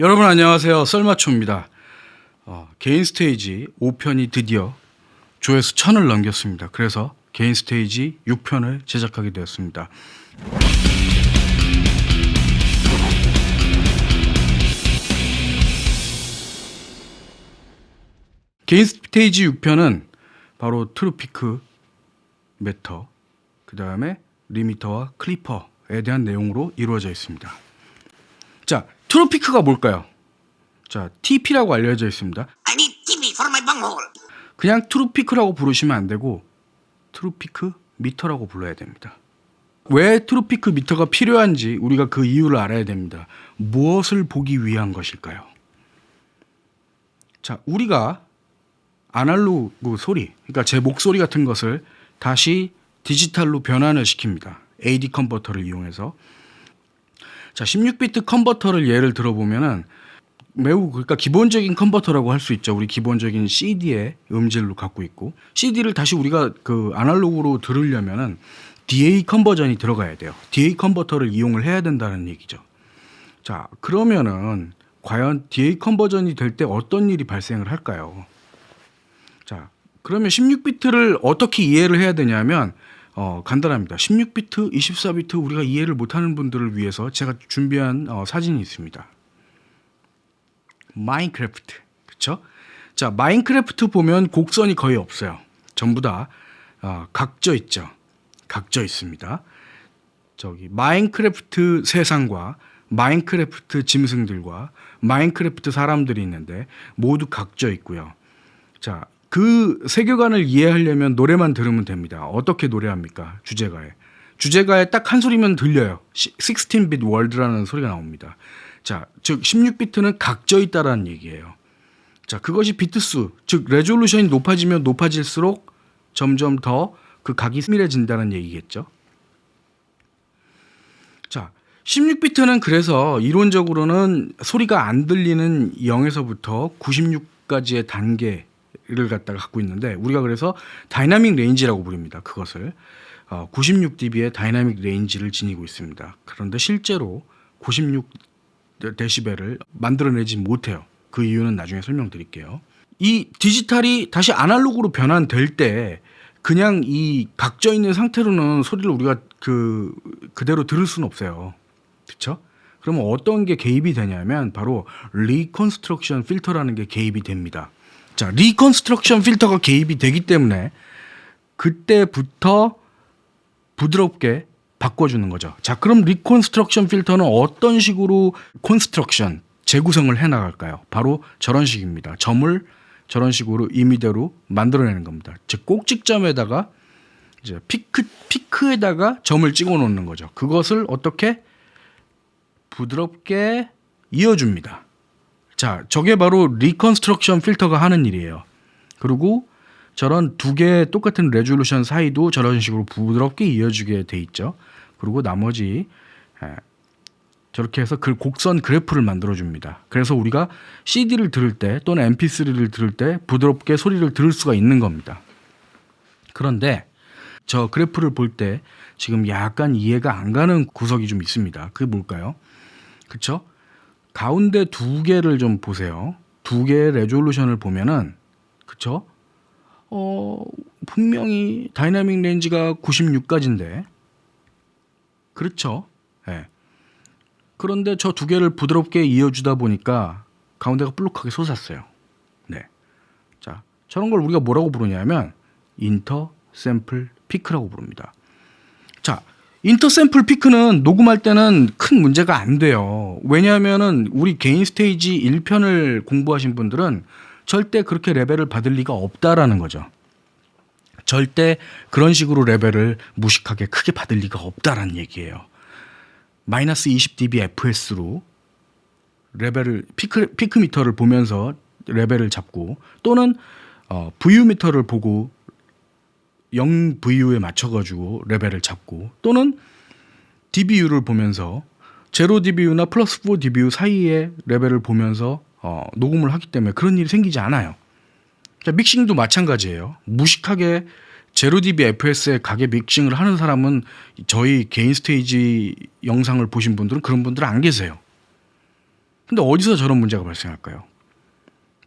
여러분 안녕하세요. 썰마초입니다. 개인 스테이지 5편이 드디어 조회수 1000을 넘겼습니다. 그래서 개인 스테이지 6편을 제작하게 되었습니다. 개인 스테이지 6편은 바로 트루피크 메터, 그 다음에 리미터와 클리퍼에 대한 내용으로 이루어져 있습니다. 자, 트루피크가 뭘까요? 자, TP라고 알려져 있습니다. I need TV for my bunghole. 그냥 트루피크라고 부르시면 안 되고 트루피크 미터라고 불러야 됩니다. 왜 트루피크 미터가 필요한지 우리가 그 이유를 알아야 됩니다. 무엇을 보기 위한 것일까요? 자, 우리가 아날로그 소리, 그러니까 제 목소리 같은 것을 다시 디지털로 변환을 시킵니다. AD 컨버터를 이용해서. 자, 16비트 컨버터를 예를 들어보면은 매우 그러니까 기본적인 컨버터라고 할 수 있죠. 우리 기본적인 CD의 음질로 갖고 있고, CD를 다시 우리가 그 아날로그로 들으려면은 DA 컨버전이 들어가야 돼요. DA 컨버터를 이용을 해야 된다는 얘기죠. 자, 그러면은 과연 DA 컨버전이 될 때 어떤 일이 발생을 할까요? 자, 그러면 16비트를 어떻게 이해를 해야 되냐면 간단합니다. 16비트, 24비트 우리가 이해를 못하는 분들을 위해서 제가 준비한 사진이 있습니다. 마인크래프트, 그렇죠? 자, 마인크래프트 보면 곡선이 거의 없어요. 전부 다 각져 있죠. 각져 있습니다. 저기 마인크래프트 세상과 마인크래프트 짐승들과 마인크래프트 사람들이 있는데 모두 각져 있고요. 자, 그 세계관을 이해하려면 노래만 들으면 됩니다. 어떻게 노래합니까? 주제가에 딱 한 소리면 들려요. 16-bit world라는 소리가 나옵니다. 자, 즉 16비트는 각져 있다라는 얘기예요. 자, 그것이 비트수, 즉 레졸루션이 높아지면 높아질수록 점점 더 그 각이 세밀해진다는 얘기겠죠. 자, 16비트는 그래서 이론적으로는 소리가 안 들리는 0에서부터 96까지의 단계를 갖고 있는데 우리가 그래서 다이나믹 레인지라고 부릅니다. 그것을 96dB의 다이나믹 레인지를 지니고 있습니다. 그런데 실제로 96데시벨을 만들어내지 못해요. 그 이유는 나중에 설명드릴게요. 이 디지털이 다시 아날로그로 변환될 때 그냥 이 각져 있는 상태로는 소리를 우리가 그대로 들을 수는 없어요. 그렇죠? 그러면 어떤 게 개입이 되냐면 바로 리컨스트럭션 필터라는 게 개입이 됩니다. 자, 리컨스트럭션 필터가 개입이 되기 때문에 그때부터 부드럽게 바꿔주는 거죠. 자, 그럼 리컨스트럭션 필터는 어떤 식으로 컨스트럭션, 재구성을 해나갈까요? 바로 저런 식입니다. 점을 저런 식으로 임의대로 만들어내는 겁니다. 즉 꼭지점에다가 이제 피크에다가 점을 찍어 놓는 거죠. 그것을 어떻게 부드럽게 이어줍니다. 자, 저게 바로 리컨스트럭션 필터가 하는 일이에요. 그리고 저런 두 개의 똑같은 레졸루션 사이도 저런 식으로 부드럽게 이어주게 돼 있죠. 그리고 나머지 저렇게 해서 그 곡선 그래프를 만들어줍니다. 그래서 우리가 CD를 들을 때 또는 MP3를 들을 때 부드럽게 소리를 들을 수가 있는 겁니다. 그런데 저 그래프를 볼 때 지금 약간 이해가 안 가는 구석이 좀 있습니다. 그게 뭘까요? 그렇죠? 가운데 두 개를 좀 보세요. 두 개의 레졸루션을 보면은 그렇죠? 분명히 다이나믹 레인지가 96까지인데 그렇죠? 네. 그런데 저 두 개를 부드럽게 이어주다 보니까 가운데가 볼록하게 솟았어요. 네. 자, 저런 걸 우리가 뭐라고 부르냐면 인터 샘플 피크라고 부릅니다. 자, 인터 샘플 피크는 녹음할 때는 큰 문제가 안 돼요. 왜냐하면은 우리 개인 스테이지 1편을 공부하신 분들은 절대 그렇게 레벨을 받을 리가 없다라는 거죠. 절대 그런 식으로 레벨을 무식하게 크게 받을 리가 없다라는 얘기예요. 마이너스 20dB FS로 레벨을 피크 미터를 보면서 레벨을 잡고 또는 VU 미터를 보고 0VU에 맞춰가지고 레벨을 잡고 또는 DBU를 보면서 0dBU나 플러스 4dBU 사이의 레벨을 보면서 녹음을 하기 때문에 그런 일이 생기지 않아요. 자, 믹싱도 마찬가지예요. 무식하게 0dB FS에 가게 믹싱을 하는 사람은 저희 개인 스테이지 영상을 보신 분들은 그런 분들은 안 계세요. 근데 어디서 저런 문제가 발생할까요?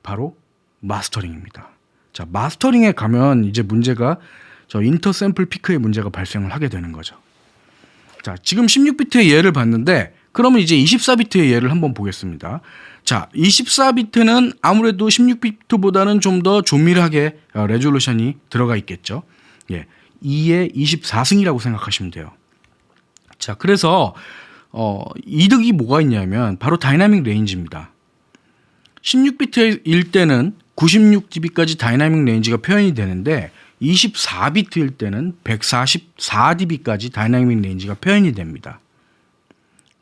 바로 마스터링입니다. 자, 마스터링에 가면 이제 문제가 저 인터 샘플 피크의 문제가 발생을 하게 되는 거죠. 자, 지금 16비트의 예를 봤는데 그러면 이제 24비트의 예를 한번 보겠습니다. 자, 24비트는 아무래도 16비트보다는 좀 더 조밀하게 레졸루션이 들어가 있겠죠. 예, 2의 24승이라고 생각하시면 돼요. 자, 그래서 이득이 뭐가 있냐면 바로 다이나믹 레인지입니다. 16비트일 때는 96dB까지 다이나믹 레인지가 표현이 되는데 24비트일 때는 144dB까지 다이나믹 레인지가 표현이 됩니다.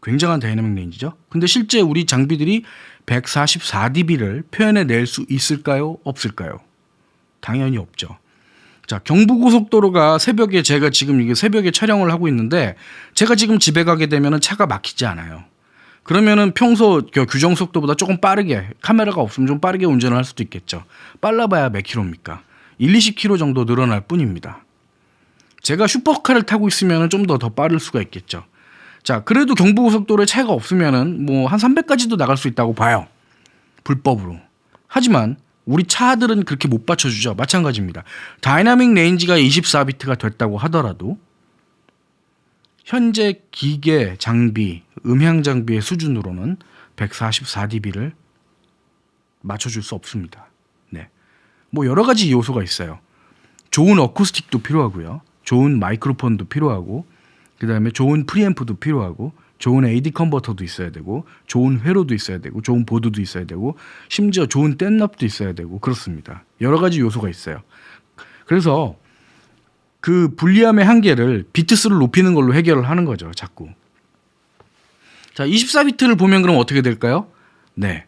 굉장한 다이나믹 레인지죠. 근데 실제 우리 장비들이 144dB를 표현해 낼 수 있을까요? 없을까요? 당연히 없죠. 자, 경부고속도로가 새벽에 제가 지금 이게 새벽에 촬영을 하고 있는데 제가 지금 집에 가게 되면 차가 막히지 않아요. 그러면은 평소 규정 속도보다 조금 빠르게 카메라가 없으면 좀 빠르게 운전을 할 수도 있겠죠. 빨라봐야 몇 킬로입니까? 1, 20킬로 정도 늘어날 뿐입니다. 제가 슈퍼카를 타고 있으면 좀 더 빠를 수가 있겠죠. 자, 그래도 경부고속도로에 차가 없으면은 뭐 한 300까지도 나갈 수 있다고 봐요. 불법으로. 하지만 우리 차들은 그렇게 못 받쳐주죠. 마찬가지입니다. 다이나믹 레인지가 24비트가 됐다고 하더라도 현재 기계 장비, 음향 장비의 수준으로는 144dB를 맞춰줄 수 없습니다. 네. 뭐 여러 가지 요소가 있어요. 좋은 어쿠스틱도 필요하고요. 좋은 마이크로폰도 필요하고, 그 다음에 좋은 프리앰프도 필요하고, 좋은 AD 컨버터도 있어야 되고, 좋은 회로도 있어야 되고, 좋은 보드도 있어야 되고, 심지어 좋은 댄납도 있어야 되고, 그렇습니다. 여러 가지 요소가 있어요. 그래서 그 불리함의 한계를 비트수를 높이는 걸로 해결을 하는 거죠, 자꾸. 자, 24비트를 보면 그럼 어떻게 될까요? 네.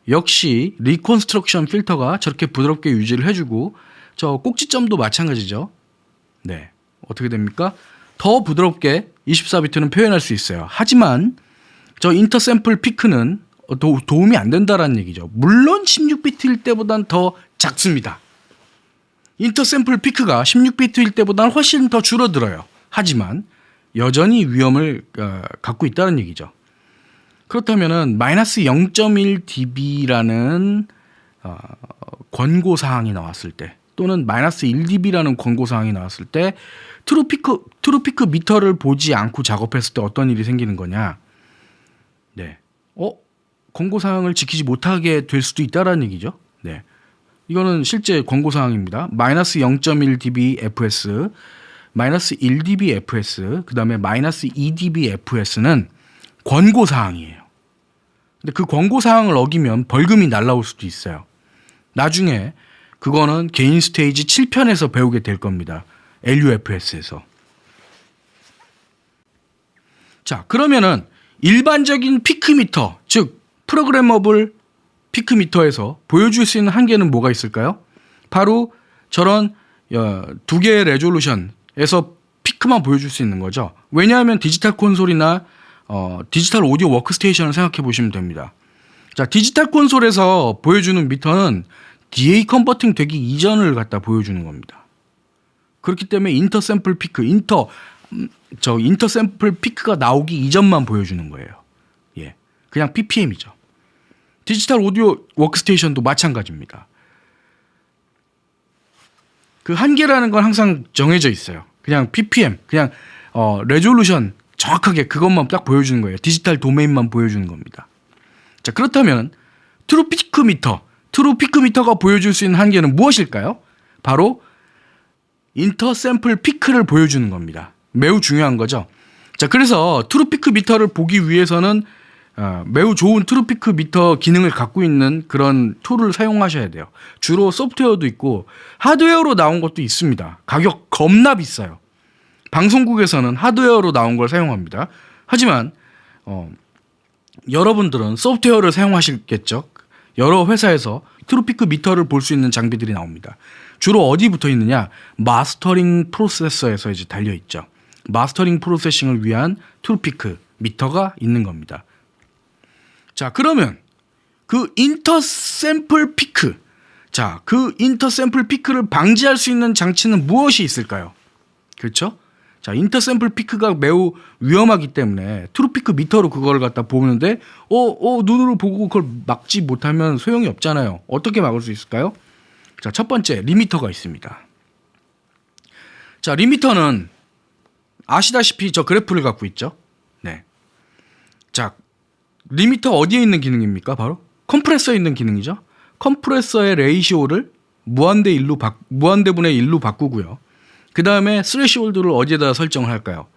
역시 리콘스트럭션 필터가 저렇게 부드럽게 유지를 해주고, 저 꼭지점도 마찬가지죠. 네. 어떻게 됩니까? 더 부드럽게 24비트는 표현할 수 있어요. 하지만 저 인터샘플 피크는 도움이 안 된다라는 얘기죠. 물론 16비트일 때보단 더 작습니다. 인터샘플 피크가 16비트일 때보다는 훨씬 더 줄어들어요. 하지만 여전히 위험을 갖고 있다는 얘기죠. 그렇다면은 마이너스 0.1dB라는 권고 사항이 나왔을 때, 또는 마이너스 1dB라는 권고 사항이 나왔을 때 트루피크 미터를 보지 않고 작업했을 때 어떤 일이 생기는 거냐? 네, 권고 사항을 지키지 못하게 될 수도 있다라는 얘기죠. 네, 이거는 실제 권고 사항입니다. 마이너스 0.1dB fs, 마이너스 1dB fs, 그 다음에 마이너스 2dB fs는 권고 사항이에요. 근데 그 권고 사항을 어기면 벌금이 날라올 수도 있어요. 나중에 그거는 개인 스테이지 7편에서 배우게 될 겁니다. LUFS에서. 자, 그러면은 일반적인 피크미터, 즉 프로그래머블 피크미터에서 보여줄 수 있는 한계는 뭐가 있을까요? 바로 저런 두 개의 레졸루션에서 피크만 보여줄 수 있는 거죠. 왜냐하면 디지털 콘솔이나 디지털 오디오 워크스테이션을 생각해 보시면 됩니다. 자, 디지털 콘솔에서 보여주는 미터는 DA 컨버팅 되기 이전을 갖다 보여주는 겁니다. 그렇기 때문에 인터샘플 피크, 인터샘플 피크가 나오기 이전만 보여주는 거예요. 예, 그냥 PPM이죠. 디지털 오디오 워크스테이션도 마찬가지입니다. 그 한계라는 건 항상 정해져 있어요. 그냥 PPM, 그냥 레졸루션 정확하게 그것만 딱 보여주는 거예요. 디지털 도메인만 보여주는 겁니다. 자, 그렇다면 트루피크미터가 보여줄 수 있는 한계는 무엇일까요? 바로 인터샘플 피크를 보여주는 겁니다. 매우 중요한 거죠. 자, 그래서 트루피크미터를 보기 위해서는 매우 좋은 트루피크미터 기능을 갖고 있는 그런 툴을 사용하셔야 돼요. 주로 소프트웨어도 있고 하드웨어로 나온 것도 있습니다. 가격 겁나 비싸요. 방송국에서는 하드웨어로 나온 걸 사용합니다. 하지만 여러분들은 소프트웨어를 사용하시겠죠. 여러 회사에서 트루피크미터를 볼 수 있는 장비들이 나옵니다. 주로 어디 붙어 있느냐? 마스터링 프로세서에서 이제 달려 있죠. 마스터링 프로세싱을 위한 트루피크미터가 있는 겁니다. 자, 그러면 그 인터샘플 피크, 자, 그 인터샘플 피크를 방지할 수 있는 장치는 무엇이 있을까요? 그렇죠? 자, 인터샘플 피크가 매우 위험하기 때문에 트루 피크 미터로 그걸 갖다 보는데 눈으로 보고 그걸 막지 못하면 소용이 없잖아요. 어떻게 막을 수 있을까요? 자, 첫 번째 리미터가 있습니다. 자, 리미터는 아시다시피 저 그래프를 갖고 있죠. 네. 자, 리미터 어디에 있는 기능입니까? 바로 컴프레서에 있는 기능이죠. 컴프레서의 레이시오를 무한대분의 1로 바꾸고요. 그 다음에 스레시홀드를 어디에다 설정을 할까요?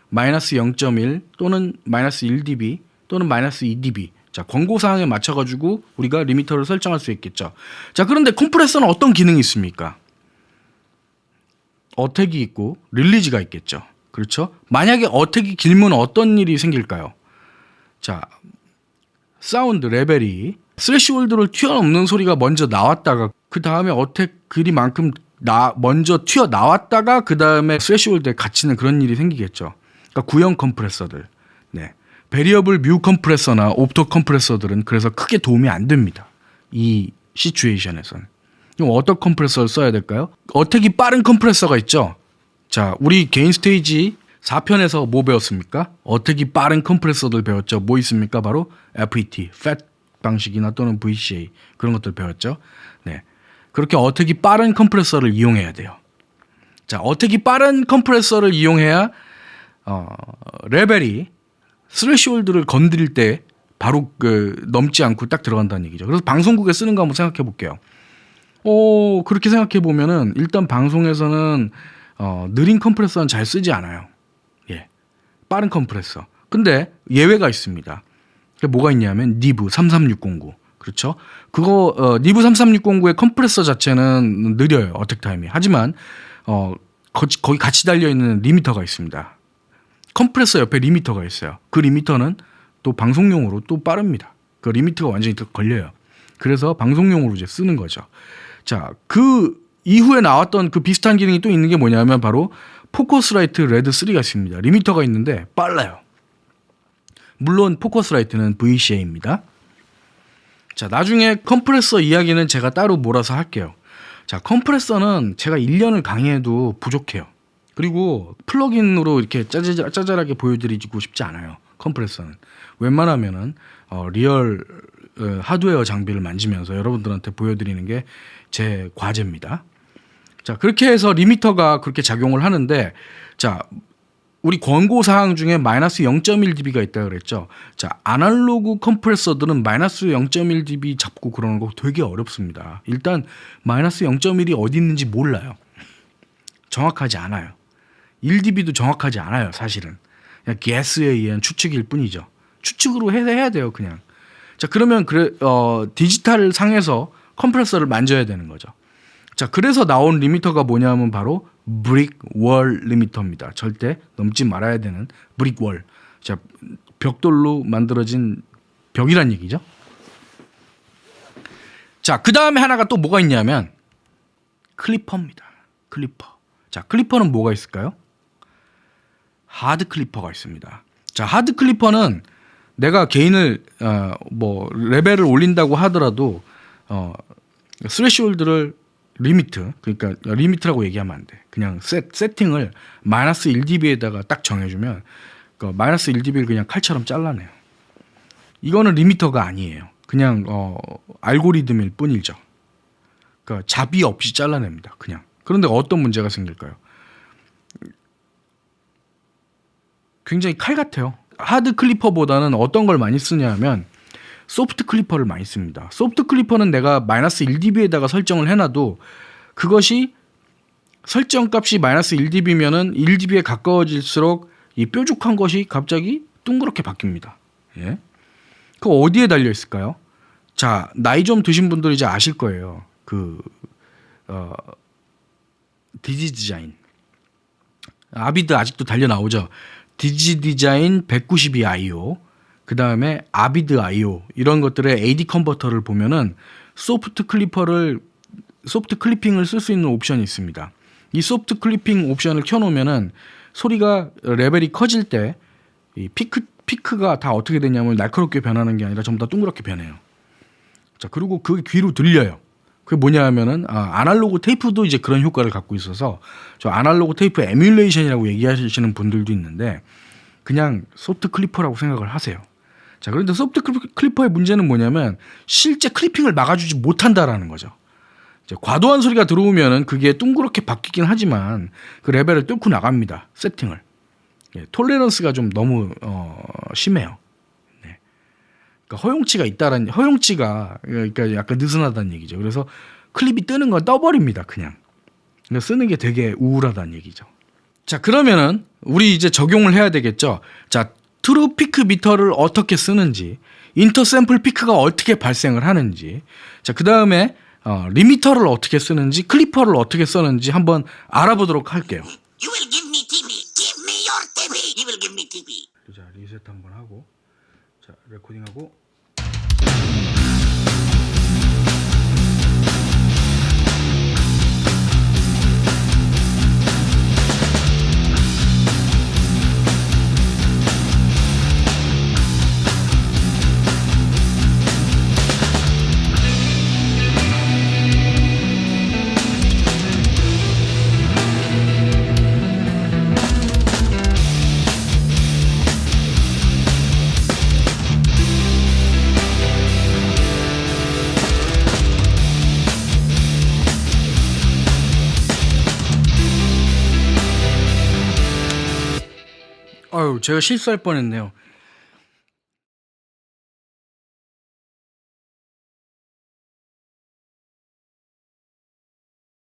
마이너스 0.1 또는 마이너스 1dB 또는 마이너스 2dB. 자, 권고사항에 맞춰가지고 우리가 리미터를 설정할 수 있겠죠. 자, 그런데 컴프레서는 어떤 기능이 있습니까? 어택이 있고 릴리즈가 있겠죠. 그렇죠? 만약에 어택이 길면 어떤 일이 생길까요? 자, 사운드 레벨이 스레시홀드를 튀어넘는 소리가 먼저 나왔다가 그 다음에 어택 길이만큼 먼저 튀어나왔다가 그 다음에 스레시홀드에 갇히는 그런 일이 생기겠죠. 그러니까 구형 컴프레서들, 네, 베리어블 뮤 컴프레서나 옵토 컴프레서들은 그래서 크게 도움이 안 됩니다. 이 시츄에이션에서는. 그럼 어떤 컴프레서를 써야 될까요? 어택이 빠른 컴프레서가 있죠. 자, 우리 개인 스테이지 4편에서 뭐 배웠습니까? 어택이 빠른 컴프레서들 배웠죠. 뭐 있습니까? 바로 FET, FET 방식이나 또는 VCA 그런 것들 배웠죠. 네, 그렇게 어택이 빠른 컴프레서를 이용해야 돼요. 자, 어택이 빠른 컴프레서를 이용해야 레벨이 스레시홀드를 건드릴 때 바로 넘지 않고 딱 들어간다는 얘기죠. 그래서 방송국에 쓰는 거 한번 생각해 볼게요. 그렇게 생각해 보면은 일단 방송에서는 느린 컴프레서는 잘 쓰지 않아요. 예, 빠른 컴프레서. 근데 예외가 있습니다. 뭐가 있냐면 니브 33609. 그렇죠? 그거 니브 33609의 컴프레서 자체는 느려요. 어택 타임이. 하지만 거기 같이 달려 있는 리미터가 있습니다. 컴프레서 옆에 리미터가 있어요. 그 리미터는 또 방송용으로 또 빠릅니다. 그 리미터가 완전히 걸려요. 그래서 방송용으로 이제 쓰는 거죠. 자, 그 이후에 나왔던 그 비슷한 기능이 또 있는 게 뭐냐면 바로 포커스라이트 레드 3가 있습니다. 리미터가 있는데 빨라요. 물론 포커스라이트는 VCA입니다. 자, 나중에 컴프레서 이야기는 제가 따로 몰아서 할게요. 자, 컴프레서는 제가 1년을 강의해도 부족해요. 그리고 플러그인으로 이렇게 짜잘하게 보여드리고 싶지 않아요. 컴프레서는 웬만하면은 리얼 하드웨어 장비를 만지면서 여러분들한테 보여드리는 게 제 과제입니다. 자, 그렇게 해서 리미터가 그렇게 작용을 하는데, 자, 우리 권고 사항 중에 마이너스 0.1dB가 있다고 그랬죠. 자, 아날로그 컴프레서들은 마이너스 0.1dB 잡고 그러는 거 되게 어렵습니다. 일단 마이너스 0.1이 어디 있는지 몰라요. 정확하지 않아요. 1dB도 정확하지 않아요, 사실은. 그냥 게스에 의한 추측일 뿐이죠. 추측으로 해야 돼요, 그냥. 자, 그러면 디지털 상에서 컴프레서를 만져야 되는 거죠. 자, 그래서 나온 리미터가 뭐냐면 바로 브릭 월 리미터입니다. 절대 넘지 말아야 되는 브릭 월. 자, 벽돌로 만들어진 벽이란 얘기죠. 자, 그 다음에 하나가 또 뭐가 있냐면 클리퍼입니다. 클리퍼. 자, 클리퍼는 뭐가 있을까요? 하드 클리퍼가 있습니다. 자, 하드 클리퍼는 내가 게인을 레벨을 올린다고 하더라도 스레시홀드를 그러니까 리미트라고 얘기하면 안 돼. 그냥 세팅을 마이너스 1dB에다가 딱 정해주면 마이너스 1dB를 그냥 칼처럼 잘라내요. 이거는 리미터가 아니에요. 그냥 알고리즘일 뿐이죠. 그러니까 자비 없이 잘라냅니다. 그냥. 그런데 어떤 문제가 생길까요? 굉장히 칼 같아요. 하드 클리퍼보다는 어떤 걸 많이 쓰냐면 소프트 클리퍼를 많이 씁니다. 소프트 클리퍼는 내가 마이너스 1dB에다가 설정을 해놔도 그것이 설정값이 마이너스 1dB면은 1dB에 가까워질수록 이 뾰족한 것이 갑자기 둥그렇게 바뀝니다. 예? 그 어디에 달려 있을까요? 자, 나이 좀 드신 분들 이제 아실 거예요. 디지 디자인. 아비드 아직도 달려 나오죠. 디지 디자인 192IO. 그 다음에 아비드 IO 이런 것들의 AD 컨버터를 보면은 소프트 클리핑을 쓸 수 있는 옵션이 있습니다. 이 소프트 클리핑 옵션을 켜놓으면은 소리가 레벨이 커질 때 이 피크가 다 어떻게 되냐면 날카롭게 변하는 게 아니라 전부 다 둥그렇게 변해요. 자, 그리고 그게 귀로 들려요. 그게 뭐냐 하면은 아날로그 테이프도 이제 그런 효과를 갖고 있어서 저 아날로그 테이프 에뮬레이션이라고 얘기하시는 분들도 있는데 그냥 소프트 클리퍼라고 생각을 하세요. 자, 그런데 소프트 클리퍼의 문제는 뭐냐면 실제 클리핑을 막아주지 못한다라는 거죠. 이제 과도한 소리가 들어오면은 그게 둥그렇게 바뀌긴 하지만 그 레벨을 뚫고 나갑니다. 세팅을. 예, 톨레런스가 좀 너무 심해요. 네. 그러니까 허용치가 그러니까 약간 느슨하다는 얘기죠. 그래서 클립이 뜨는 건 떠버립니다. 그냥. 그러니까 쓰는 게 되게 우울하다는 얘기죠. 자, 그러면은 우리 이제 적용을 해야 되겠죠. 자, 트루 피크 미터를 어떻게 쓰는지, 인터 샘플 피크가 어떻게 발생을 하는지, 자, 그 다음에 리미터를 어떻게 쓰는지, 클리퍼를 어떻게 쓰는지 한번 알아보도록 할게요. You will give me TV. Give me your TV. You will give me TV. 자, 리셋 한번 하고, 자, 레코딩하고. 아유, 제가 실수할 뻔했네요.